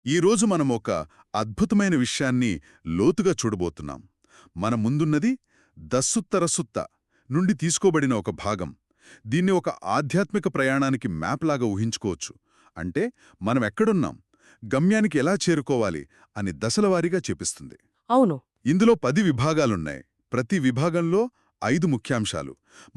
ఈరోజు మనం ఒక అద్భుతమైన విషయాన్ని లోతుగా చూడబోతున్నాం. మన ముందున్నది దస్సుత్తరసుత్త నుండి తీసుకోబడిన ఒక భాగం. దీన్ని ఒక ఆధ్యాత్మిక ప్రయాణానికి మ్యాప్లాగా ఊహించుకోవచ్చు. అంటే మనం ఎక్కడున్నాం, గమ్యానికి ఎలా చేరుకోవాలి అని దశలవారీగా చూపిస్తుంది. అవును. ఇందులో 10 విభాగాలున్నాయి. ప్రతి విభాగంలో 5 ముఖ్యాంశాలు.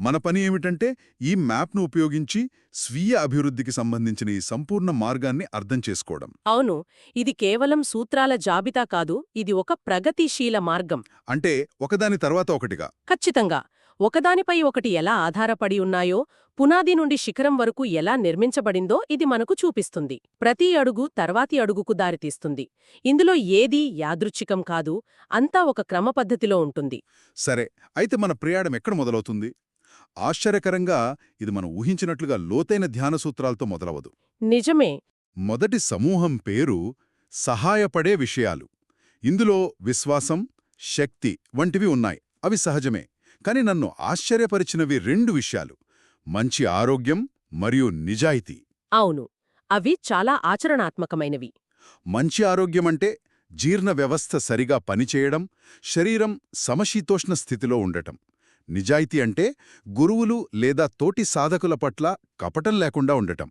మన పని ఏమిటంటే ఈ మ్యాప్ను ఉపయోగించి స్వీయ అభివృద్ధికి సంబంధించిన ఈ సంపూర్ణ మార్గాన్ని అర్థం చేసుకోవడం. అవును. ఇది కేవలం సూత్రాల జాబితా కాదు, ఇది ఒక ప్రగతిశీల మార్గం. అంటే ఒకదాని తర్వాత ఒకటిగా. ఖచ్చితంగా. ఒకదానిపై ఒకటి ఎలా ఆధారపడి ఉన్నాయో, పునాది నుండి శిఖరం వరకు ఎలా నిర్మించబడిందో ఇది మనకు చూపిస్తుంది. ప్రతి అడుగు తర్వాతి అడుగుకు దారితీస్తుంది. ఇందులో ఏదీ యాదృచ్ఛికం కాదు, అంతా ఒక క్రమపద్ధతిలో ఉంటుంది. సరే, అయితే మన ప్రయాణం ఎక్కడ మొదలవుతుంది? ఆశ్చర్యకరంగా ఇది మనం ఊహించినట్లుగా లోతైన ధ్యాన సూత్రాలతో మొదలవదు. నిజమే. మొదటి సమూహం పేరు సహాయపడే విషయాలు. ఇందులో విశ్వాసం, శక్తి వంటివి ఉన్నాయి. అవి సహజమే. కాని నన్ను ఆశ్చర్యపరిచినవి 2 విషయాలు: మంచి ఆరోగ్యం మరియు నిజాయితీ. అవును. అవి చాలా ఆచరణాత్మకమైనవి. మంచి ఆరోగ్యమంటే జీర్ణ వ్యవస్థ సరిగా పనిచేయడం, శరీరం సమశీతోష్ణ స్థితిలో ఉండటం. నిజాయితీ అంటే గురువులు లేదా తోటి సాధకుల పట్ల కపటం లేకుండా ఉండటం.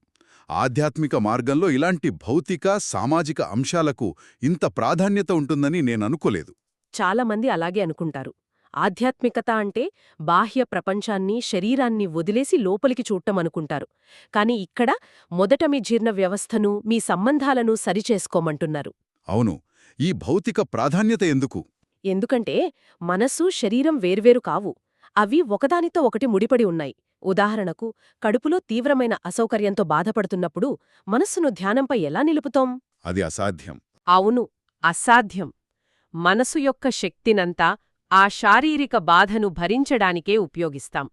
ఆధ్యాత్మిక మార్గంలో ఇలాంటి భౌతిక, సామాజిక అంశాలకు ఇంత ప్రాధాన్యత ఉంటుందని నేననుకోలేదు. చాలామంది అలాగే అనుకుంటారు. ఆధ్యాత్మికత అంటే బాహ్య ప్రపంచాన్ని, శరీరాన్ని వదిలేసి లోపలికి చూడటం అనుకుంటారు. కాని ఇక్కడ మొదట మీ జీర్ణ వ్యవస్థను, మీ సంబంధాలను సరిచేసుకోమంటున్నారు. అవును, ఈ భౌతిక ప్రాధాన్యత ఎందుకు? ఎందుకంటే మనసు, శరీరం వేర్వేరు కావు. అవి ఒకదానితో ఒకటి ముడిపడి ఉన్నాయి. ఉదాహరణకు, కడుపులో తీవ్రమైన అసౌకర్యంతో బాధపడుతున్నప్పుడు మనస్సును ధ్యానంపై ఎలా నిలుపుతాం? అది అసాధ్యం. అవును, అసాధ్యం. మనసు యొక్క శక్తినంతా ఆ శారీరక బాధను భరించడానికే ఉపయోగిస్తాం.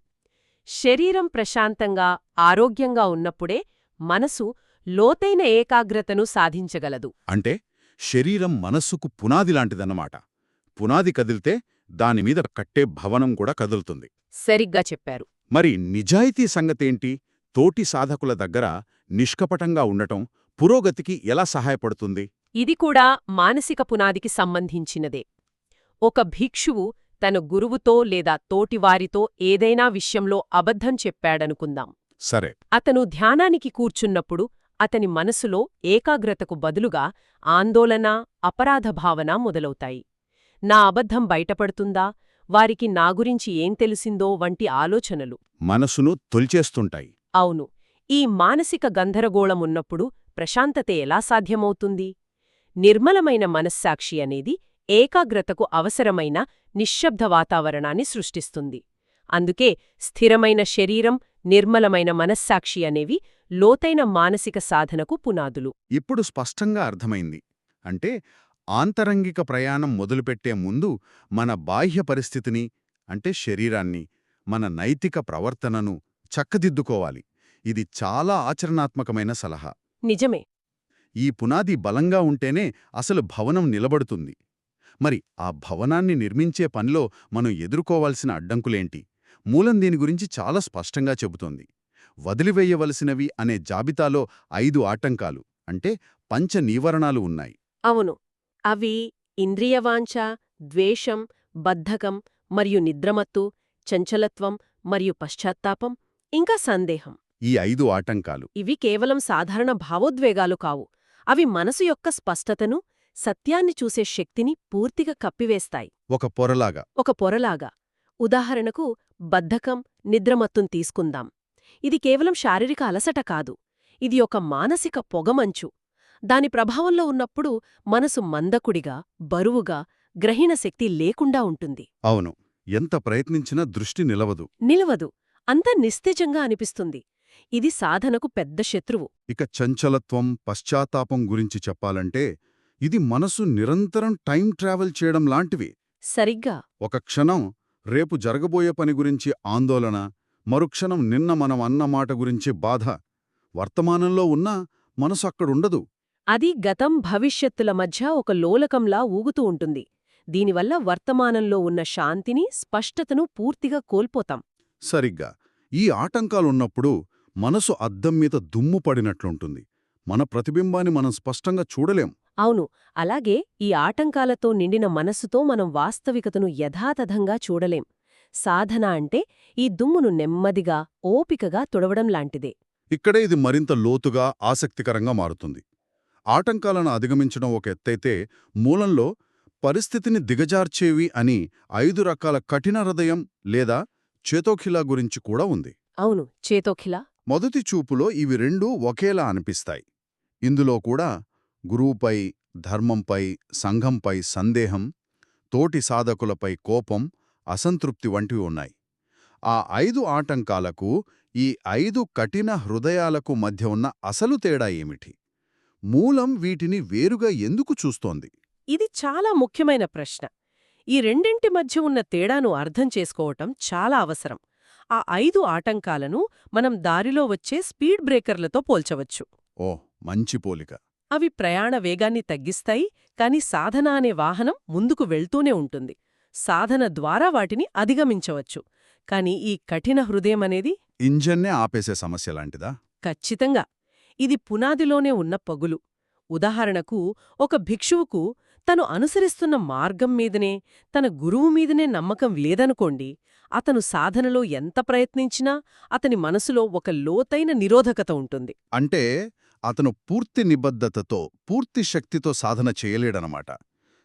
శరీరం ప్రశాంతంగా, ఆరోగ్యంగా ఉన్నప్పుడే మనసు లోతైన ఏకాగ్రతను సాధించగలదు. అంటే శరీరం మనస్సుకు పునాదిలాంటిదన్నమాట. పునాది కదిలితే దానిమీద కట్టే భవనం కూడా కదులుతుంది. సరిగ్గా చెప్పారు. మరి నిజాయితీ సంగతేంటి? తోటి సాధకుల దగ్గర నిష్కపటంగా ఉండటం పురోగతికి ఎలా సహాయపడుతుంది? ఇది కూడా మానసిక పునాదికి సంబంధించినదే. ఒక భిక్షువు తన గురువుతో లేదా తోటివారితో ఏదైనా విషయంలో అబద్ధం చెప్పాడనుకుందాం. సరే. అతను ధ్యానానికి కూర్చున్నప్పుడు అతని మనసులో ఏకాగ్రతకు బదులుగా ఆందోళన, అపరాధభావన మొదలవుతాయి. నా అబద్ధం బయటపడుతుందా, వారికి నా గురించి ఏం తెలిసిందో వంటి ఆలోచనలు మనసును తొలిచేస్తుంటాయి. అవును. ఈ మానసిక గందరగోళమున్నప్పుడు ప్రశాంతత ఎలా సాధ్యమవుతుంది? నిర్మలమైన మనస్సాక్షి అనేది ఏకాగ్రతకు అవసరమైన నిశ్శబ్ద వాతావరణాన్ని సృష్టిస్తుంది. అందుకే స్థిరమైన శరీరం, నిర్మలమైన మనస్సాక్షి అనేవి లోతైన మానసిక సాధనకు పునాదులు. ఇప్పుడు స్పష్టంగా అర్థమైంది. అంటే ఆంతరంగిక ప్రయాణం మొదలుపెట్టే ముందు మన బాహ్య పరిస్థితిని, అంటే శరీరాన్ని, మన నైతిక ప్రవర్తనను చక్కదిద్దుకోవాలి. ఇది చాలా ఆచరణాత్మకమైన సలహా. నిజమే. ఈ పునాది బలంగా ఉంటేనే అసలు భవనం నిలబడుతుంది. మరి ఆ భవనాన్ని నిర్మించే పనిలో మనం ఎదుర్కోవాల్సిన అడ్డంకులేంటి? మూలం దీని గురించి చాలా స్పష్టంగా చెబుతోంది. వదిలివేయవలసినవి అనే జాబితాలో 5 ఆటంకాలు, అంటే పంచ నీవరణాలు ఉన్నాయి. అవును. అవి ఇంద్రియవాంఛ, ద్వేషం, బద్ధకం మరియు నిద్రమత్తు, చంచలత్వం మరియు పశ్చాత్తాపం, ఇంకా సందేహం. ఈ 5 ఆటంకాలు ఇవి కేవలం సాధారణ భావోద్వేగాలు కావు. అవి మనసు యొక్క స్పష్టతను, సత్యాన్ని చూసే శక్తిని పూర్తిగా కప్పివేస్తాయి. ఒక పొరలాగా. ఒక పొరలాగా. ఉదాహరణకు, బద్ధకం, నిద్రమత్తును తీసుకుందాం. ఇది కేవలం శారీరక అలసట కాదు. ఇది ఒక మానసిక పొగమంచు. దాని ప్రభావంలో ఉన్నప్పుడు మనసు మందకుడిగా, బరువుగా, గ్రహణ శక్తి లేకుండా ఉంటుంది. అవును, ఎంత ప్రయత్నించినా దృష్టి నిలవదు. నిలవదు. అంతా నిస్తేజంగా అనిపిస్తుంది. ఇది సాధనకు పెద్ద శత్రువు. ఇక చంచలత్వం, పశ్చాత్తాపం గురించి చెప్పాలంటే ఇది మనసు నిరంతరం టైం ట్రావెల్ చేయడం లాంటివి. సరిగ్గా. ఒక క్షణం రేపు జరగబోయే పని గురించి ఆందోళన, మరుక్షణం నిన్న మనం అన్న మాట గురించి బాధ. వర్తమానంలో ఉన్నా మనసు అక్కడుండదు. అది గతం, భవిష్యత్తుల మధ్య ఒక లోలకంలా ఊగుతూ ఉంటుంది. దీనివల్ల వర్తమానంలో ఉన్న శాంతిని, స్పష్టతను పూర్తిగా కోల్పోతాం. సరిగ్గా. ఈ ఆటంకాలున్నప్పుడు మనసు అద్దం మీద దుమ్ము పడినట్లుంటుంది. మన ప్రతిబింబాన్ని మనం స్పష్టంగా చూడలేం. అవును. అలాగే ఈ ఆటంకాలతో నిండిన మనస్సుతో మనం వాస్తవికతను యథాతథంగా చూడలేం. సాధన అంటే ఈ దుమ్మును నెమ్మదిగా, ఓపికగా తుడవడం లాంటిదే. ఇక్కడే ఇది మరింత లోతుగా ఆసక్తికరంగా మారుతుంది. ఆటంకాలను అధిగమించడం ఒక ఎత్తైతే, మూలంలో పరిస్థితిని దిగజార్చేవి అని 5 రకాల కఠిన హృదయం లేదా చేతోఖిలా గురించి కూడా ఉంది. అవును, చేతోఖిల. మొదటి చూపులో ఇవి రెండూ ఒకేలా అనిపిస్తాయి. ఇందులో కూడా గురువుపై, ధర్మంపై, సంఘంపై సందేహం, తోటి సాధకులపై కోపం, అసంతృప్తి వంటివి ఉన్నాయి. ఆ 5 ఆటంకాలకు, ఈ 5 కఠిన హృదయాలకు మధ్య ఉన్న అసలు తేడా ఏమిటి? మూలం వీటిని వేరుగా ఎందుకు చూస్తోంది? ఇది చాలా ముఖ్యమైన ప్రశ్న. ఈ రెండింటి మధ్య ఉన్న తేడాను అర్థం చేసుకోవటం చాలా అవసరం. ఆ 5 ఆటంకాలను మనం దారిలో వచ్చే స్పీడ్ బ్రేకర్లతో పోల్చవచ్చు. ఓ, మంచి పోలిక. అవి ప్రయాణ వేగాన్ని తగ్గిస్తాయి, కాని సాధన అనే వాహనం ముందుకు వెళ్తూనే ఉంటుంది. సాధన ద్వారా వాటిని అధిగమించవచ్చు. కాని ఈ కఠిన హృదయమనేది ఇంజన్నే ఆపేసే సమస్య లాంటిదా? ఖచ్చితంగా ఇది పునాదిలోనే ఉన్న పగులు. ఉదాహరణకు, ఒక భిక్షువుకు తను అనుసరిస్తున్న మార్గం మీదనే, తన గురువు మీదనే నమ్మకం లేదనుకోండి, అతను సాధనలో ఎంత ప్రయత్నించినా అతని మనసులో ఒక లోతైన నిరోధకత ఉంటుంది. అంటే అతను పూర్తి నిబద్ధతతో, పూర్తి శక్తితో సాధన చేయలేడనమాట.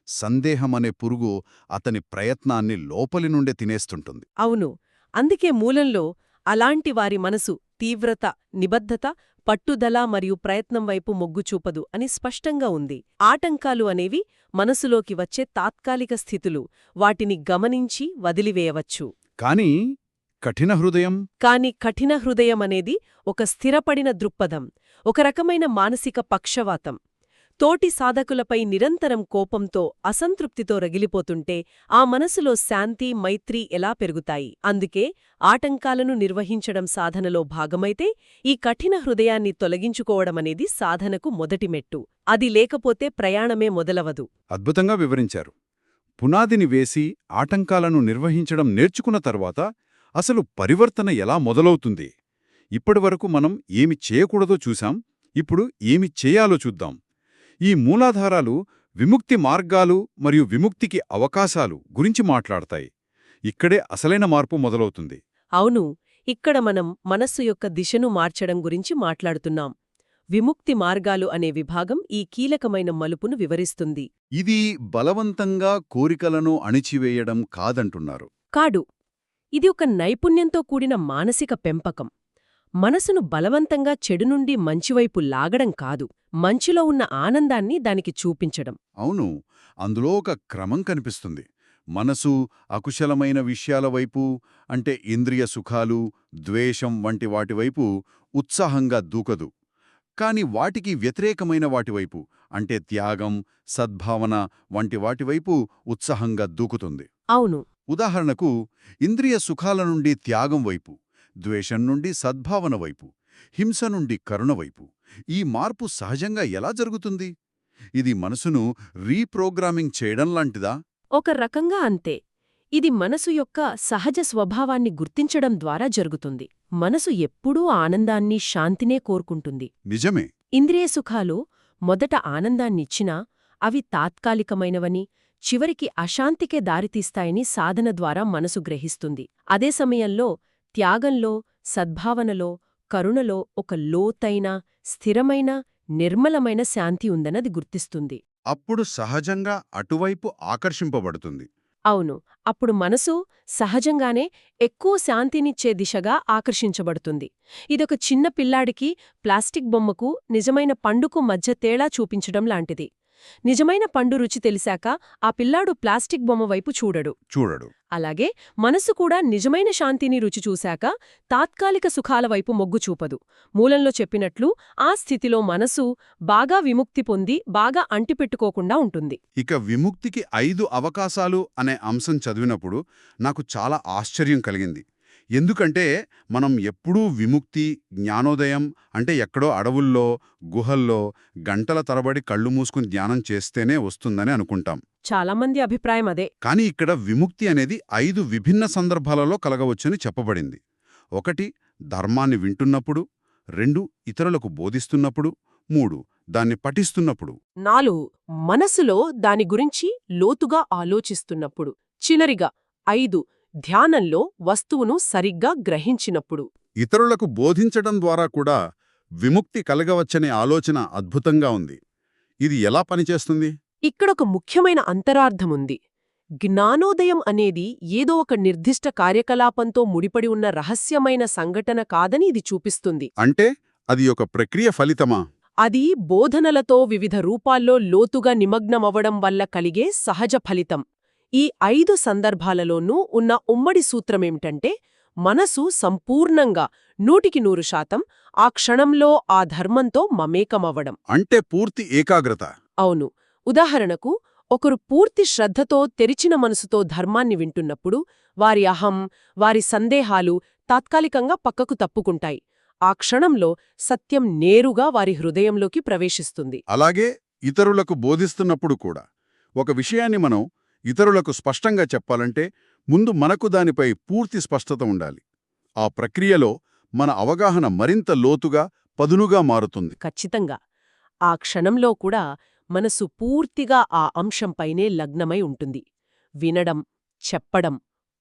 సందేహమనే పురుగు అతని ప్రయత్నాన్ని లోపలి నుండే తినేస్తుంటుంది. అవును. అందుకే మూలంలో అలాంటి వారి మనసు తీవ్రత, నిబద్ధత, పట్టుదల మరియు ప్రయత్నం వైపు మొగ్గు చూపదు అని స్పష్టంగా ఉంది. ఆటంకాలు అనేవి మనసులోకి వచ్చే తాత్కాలిక స్థితులు. వాటిని గమనించి వదిలివేయవచ్చు. కానీ కఠిన హృదయం? కాని కఠిన హృదయమనేది ఒక స్థిరపడిన దృక్పథం, ఒక రకమైన మానసిక పక్షవాతం. తోటి సాధకులపై నిరంతరం కోపంతో, అసంతృప్తితో రగిలిపోతుంటే ఆ మనసులో శాంతి, మైత్రి ఎలా పెరుగుతాయి? అందుకే ఆటంకాలను నిర్వహించడం సాధనలో భాగమైతే, ఈ కఠిన హృదయాన్ని తొలగించుకోవడమనేది సాధనకు మొదటి మెట్టు. అది లేకపోతే ప్రయాణమే మొదలవదు. అద్భుతంగా వివరించారు. పునాదిని వేసి ఆటంకాలను నిర్వహించడం నేర్చుకున్న తర్వాత అసలు పరివర్తన ఎలా మొదలవుతుంది? ఇప్పటివరకు మనం ఏమి చేయకూడదో చూశాం, ఇప్పుడు ఏమి చేయాలో చూద్దాం. ఈ మూలాధారాలు విముక్తి మార్గాలు మరియు విముక్తికి అవకాశాలు గురించి మాట్లాడతాయి. ఇక్కడే అసలైన మార్పు మొదలవుతుంది. అవును, ఇక్కడ మనం మనస్సు యొక్క దిశను మార్చడం గురించి మాట్లాడుతున్నాం. విముక్తి మార్గాలు అనే విభాగం ఈ కీలకమైన మలుపును వివరిస్తుంది. ఇది బలవంతంగా కోరికలను అణిచివేయడం కాదంటున్నారు. కాడు. ఇది ఒక నైపుణ్యంతో కూడిన మానసిక పెంపకం. మనసును బలవంతంగా చెడు నుండి మంచివైపు లాగడం కాదు, మంచిలో ఉన్న ఆనందాన్ని దానికి చూపించడం. అవును, అందులో ఒక క్రమం కనిపిస్తుంది. మనసు అకుశలమైన విషయాల వైపు, అంటే ఇంద్రియ సుఖాలు, ద్వేషం వంటి వాటివైపు ఉత్సాహంగా దూకదు. కాని వాటికి వ్యతిరేకమైన వాటివైపు, అంటే త్యాగం, సద్భావన వంటి వాటివైపు ఉత్సాహంగా దూకుతుంది. అవును. ఉదాహరణకు, ఇంద్రియ సుఖాల నుండి త్యాగం వైపు, ద్వేషం నుండి సద్భావన వైపు, హింస నుండి కరుణ వైపు. ఈ మార్పు సహజంగా ఎలా జరుగుతుంది? ఇది మనసును రీప్రోగ్రామింగ్ చేయడం లాంటిదా? ఒక రకంగా అంతే. ఇది మనసు యొక్క సహజ స్వభావాన్ని గుర్తించడం ద్వారా జరుగుతుంది. మనసు ఎప్పుడూ ఆనందాన్ని, శాంతినే కోరుకుంటుంది. నిజమే. ఇంద్రియ సుఖాలు మొదట ఆనందాన్నిచ్చినా అవి తాత్కాలికమైనవని, చివరికి అశాంతికే దారితీస్తాయని సాధన ద్వారా మనసు గ్రహిస్తుంది. అదే సమయంలో త్యాగంలో, సద్భావనలో, కరుణలో ఒక లోతైన, స్థిరమైన, నిర్మలమైన శాంతి ఉందన్నది గుర్తిస్తుంది. అప్పుడు సహజంగా అటువైపు ఆకర్షింపబడుతుంది. అవును, అప్పుడు మనసు సహజంగానే ఎక్కువ శాంతినిచ్చే దిశగా ఆకర్షించబడుతుంది. ఇదొక చిన్న పిల్లాడికి ప్లాస్టిక్ బొమ్మకు నిజమైన పండుకు మధ్య తేడా చూపించడం లాంటిది. నిజమైన పండు రుచి తెలిసాక ఆ పిల్లాడు ప్లాస్టిక్ బొమ్మ వైపు చూడడు. అలాగే మనసు కూడా నిజమైన శాంతిని రుచి చూశాక తాత్కాలిక సుఖాల వైపు మొగ్గు చూపదు. మూలంలో చెప్పినట్లు ఆ స్థితిలో మనసు బాగా విముక్తి పొంది, బాగా అంటిపెట్టుకోకుండా ఉంటుంది. ఇక విముక్తికి 5 అవకాశాలు అనే అంశం చదివినప్పుడు నాకు చాలా ఆశ్చర్యం కలిగింది. ఎందుకంటే మనం ఎప్పుడూ విముక్తి, జ్ఞానోదయం అంటే ఎక్కడో అడవుల్లో, గుహల్లో గంటల తరబడి కళ్ళు మూసుకుని ధ్యానం చేస్తేనే వస్తుందని అనుకుంటాం. చాలామంది అభిప్రాయం అదే. కానీ ఇక్కడ విముక్తి అనేది 5 విభిన్న సందర్భాలలో కలగవచ్చని చెప్పబడింది. 1 ధర్మాన్ని వింటున్నప్పుడు, 2 ఇతరులకు బోధిస్తున్నప్పుడు, 3 దాన్ని పఠిస్తున్నప్పుడు. 4 మనసులో దాని గురించి లోతుగా ఆలోచిస్తున్నప్పుడు. చివరిగా 5 ధ్యానంలో వస్తువును సరిగ్గా గ్రహించినప్పుడు. ఇతరులకు బోధించడం ద్వారా కూడా విముక్తి కలగవచ్చనే ఆలోచన అద్భుతంగా ఉంది. ఇది ఎలా పనిచేస్తుంది? ఇక్కడొక ముఖ్యమైన అంతరార్థముంది. జ్ఞానోదయం అనేది ఏదో ఒక నిర్దిష్ట కార్యకలాపంతో ముడిపడి ఉన్న రహస్యమైన సంఘటన కాదని ఇది చూపిస్తుంది. అంటే అది ఒక ప్రక్రియ ఫలితమా? అది బోధనలతో వివిధ రూపాల్లో లోతుగా నిమగ్నమవ్వడం వల్ల కలిగే సహజ ఫలితం. ఈ 5 సందర్భాలలోనూ ఉన్న ఉమ్మడి సూత్రమేమిటంటే, మనసు సంపూర్ణంగా 100% ఆ క్షణంలో ఆ ధర్మంతో మమేకమవ్వడం. అంటే పూర్తి ఏకాగ్రత. అవును. ఉదాహరణకు, ఒకరు పూర్తి శ్రద్ధతో తెరిచిన మనసుతో ధర్మాన్ని వింటున్నప్పుడు వారి అహం, వారి సందేహాలు తాత్కాలికంగా పక్కకు తప్పుకుంటాయి. ఆ క్షణంలో సత్యం నేరుగా వారి హృదయంలోకి ప్రవేశిస్తుంది. అలాగే ఇతరులకు బోధిస్తున్నప్పుడు కూడా ఒక విషయాన్ని మనం ఇతరులకు స్పష్టంగా చెప్పాలంటే ముందు మనకు దానిపై పూర్తి స్పష్టత ఉండాలి. ఆ ప్రక్రియలో మన అవగాహన మరింత లోతుగా, పదునుగా మారుతుంది. ఖచ్చితంగా. ఆ క్షణంలో కూడా మనసు పూర్తిగా ఆ అంశంపైనే లగ్నమై ఉంటుంది. వినడం, చెప్పడం,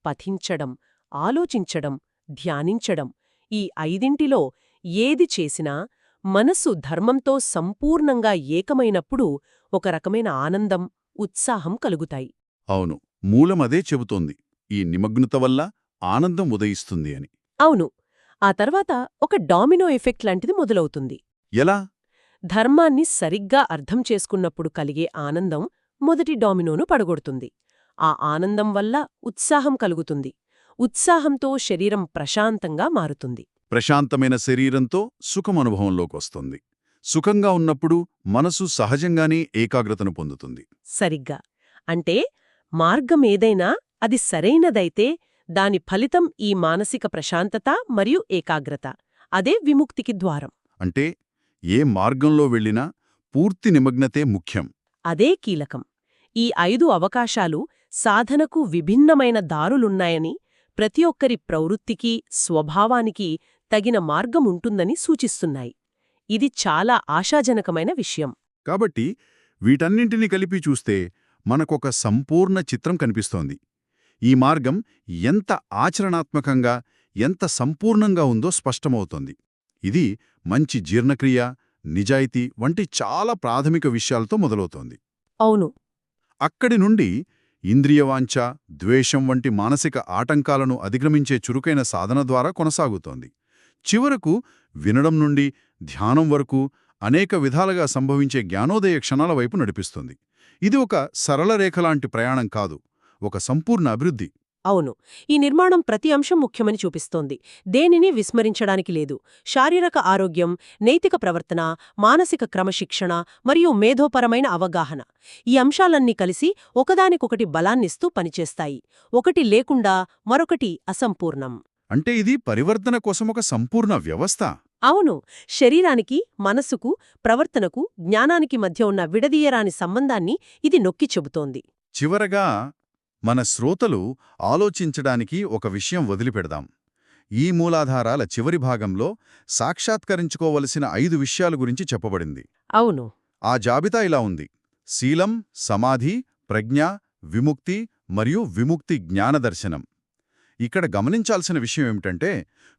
పఠించడం, ఆలోచించడం, ధ్యానించడం ఈ 5 ఏది చేసినా మనసు ధర్మంతో సంపూర్ణంగా ఏకమైనప్పుడు ఒక రకమైన ఆనందం, ఉత్సాహం కలుగుతాయి. అవును, మూలమదే చెబుతోంది. ఈ నిమగ్నత వల్ల ఆనందం ఉదయిస్తుంది అని. అవును. ఆ తర్వాత ఒక డామినో ఎఫెక్ట్ లాంటిది మొదలవుతుంది. ఎలా? ధర్మాన్ని సరిగ్గా అర్థం చేసుకున్నప్పుడు కలిగే ఆనందం మొదటి డామినోను పడగొడుతుంది. ఆ ఆనందం వల్ల ఉత్సాహం కలుగుతుంది. ఉత్సాహంతో శరీరం ప్రశాంతంగా మారుతుంది. ప్రశాంతమైన శరీరంతో సుఖమనుభవంలోకొస్తుంది. సుఖంగా ఉన్నప్పుడు మనసు సహజంగానే ఏకాగ్రతను పొందుతుంది. సరిగ్గా. అంటే మార్గమేదైనా అది సరైనదైతే దాని ఫలితం ఈ మానసిక ప్రశాంతత మరియు ఏకాగ్రత. అదే విముక్తికి ద్వారం. అంటే ఏ మార్గంలో వెళ్ళినా పూర్తి నిమగ్నతే ముఖ్యం. అదే కీలకం. ఈ 5 అవకాశాలు సాధనకు విభిన్నమైన దారులున్నాయని, ప్రతి ఒక్కరి ప్రవృత్తికి, స్వభావానికి తగిన మార్గముంటుందని సూచిస్తున్నాయి. ఇది చాలా ఆశాజనకమైన విషయం. కాబట్టి వీటన్నింటినీ కలిపి చూస్తే మనకొక సంపూర్ణ చిత్రం కనిపిస్తోంది. ఈ మార్గం ఎంత ఆచరణాత్మకంగా, ఎంత సంపూర్ణంగా ఉందో స్పష్టమవుతోంది. ఇది మంచి జీర్ణక్రియ, నిజాయితీ వంటి చాలా ప్రాథమిక విషయాలతో మొదలవుతోంది. అవును. అక్కడి నుండి ఇంద్రియవాంఛ, ద్వేషం వంటి మానసిక ఆటంకాలను అధిగమించే చురుకైన సాధన ద్వారా కొనసాగుతోంది. చివరకు వినడం నుండి ధ్యానం వరకు అనేక విధాలుగా సంభవించే జ్ఞానోదయ క్షణాల వైపు నడిపిస్తుంది. ఇది ఒక సరళ రేఖలాంటి ప్రయాణం కాదు, ఒక సంపూర్ణ అభివృద్ధి. అవును. ఈ నిర్మాణం ప్రతి అంశం ముఖ్యమని చూపిస్తోంది. దేనిని విస్మరించడానికి లేదు. శారీరక ఆరోగ్యం, నైతిక ప్రవర్తన, మానసిక క్రమశిక్షణ మరియు మేధోపరమైన అవగాహన. ఈ అంశాలన్నీ కలిసి ఒకదానికొకటి బలాన్నిస్తూ పనిచేస్తాయి. ఒకటి లేకుండా మరొకటి అసంపూర్ణం. అంటే ఇది పరివర్తన కోసం ఒక సంపూర్ణ వ్యవస్థ. అవును. శరీరానికి, మనసుకు, ప్రవర్తనకు, జ్ఞానానికి మధ్య ఉన్న విడదీయరాని సంబంధాన్ని ఇది నొక్కి చెబుతోంది. చివరగా మన శ్రోతలు ఆలోచించడానికి ఒక విషయం వదిలిపెడదాం. ఈ మూలాధారాల చివరి భాగంలో సాక్షాత్కరించుకోవలసిన 5 విషయాల గురించి చెప్పబడింది. అవును. ఆ జాబితా ఇలా ఉంది: శీలం, సమాధి, ప్రజ్ఞ, విముక్తి మరియు విముక్తి జ్ఞానదర్శనం. ఇక్కడ గమనించాల్సిన విషయం ఏమిటంటే,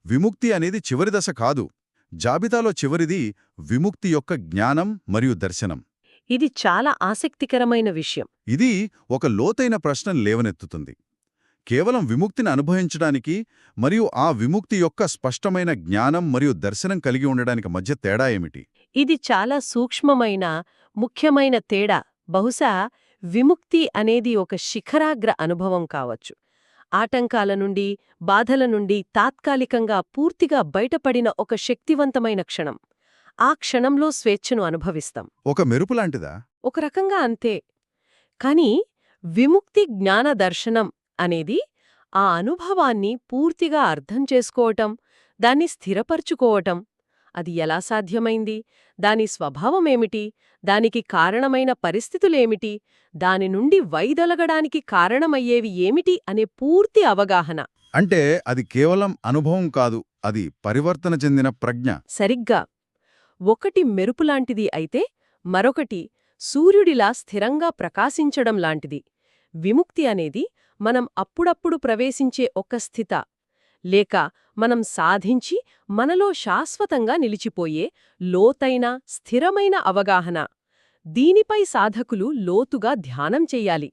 విముక్తి అనేది చివరి దశ కాదు. జాబితాలో చివరిది విముక్తి యొక్క జ్ఞానం మరియు దర్శనం. ఇది చాలా ఆసక్తికరమైన విషయం. ఇది ఒక లోతైన ప్రశ్నను లేవనెత్తుతుంది. కేవలం విముక్తిని అనుభవించడానికి మరియు ఆ విముక్తి యొక్క స్పష్టమైన జ్ఞానం మరియు దర్శనం కలిగి ఉండడానికి మధ్య తేడా ఏమిటి? ఇది చాలా సూక్ష్మమైన, ముఖ్యమైన తేడా. బహుశా విముక్తి అనేది ఒక శిఖరాగ్ర అనుభవం కావచ్చు. ఆటంకాల నుండి, బాధల నుండి తాత్కాలికంగా పూర్తిగా బయటపడిన ఒక శక్తివంతమైన క్షణం. ఆ క్షణంలో స్వేచ్ఛను అనుభవిస్తాం. ఒక మెరుపులాంటిదా? ఒక రకంగా అంతే. కాని విముక్తి జ్ఞాన దర్శనం అనేది ఆ అనుభవాన్ని పూర్తిగా అర్థం చేసుకోవటం, దాన్ని స్థిరపర్చుకోవటం. అది ఎలా సాధ్యమైంది? దాని స్వభావమేమిటి? దానికి కారణమైన పరిస్థితులేమిటి? దాని నుండి వైదొలగడానికి కారణమయ్యేవి ఏమిటి అనే పూర్తి అవగాహన. అంటే అది కేవలం అనుభవం కాదు, అది పరివర్తన చెందిన ప్రజ్ఞ. సరిగ్గా. ఒకటి మెరుపులాంటిది అయితే మరొకటి సూర్యుడిలా స్థిరంగా ప్రకాశించడం లాంటిది. విముక్తి అనేది మనం అప్పుడప్పుడు ప్రవేశించే ఒక స్థిత, లేక మనం సాధించి మనలో శాశ్వతంగా నిలిచిపోయే లోతైన స్థిరమైన అవగాహన. దీనిపై సాధకులు లోతుగా ధ్యానం చెయ్యాలి.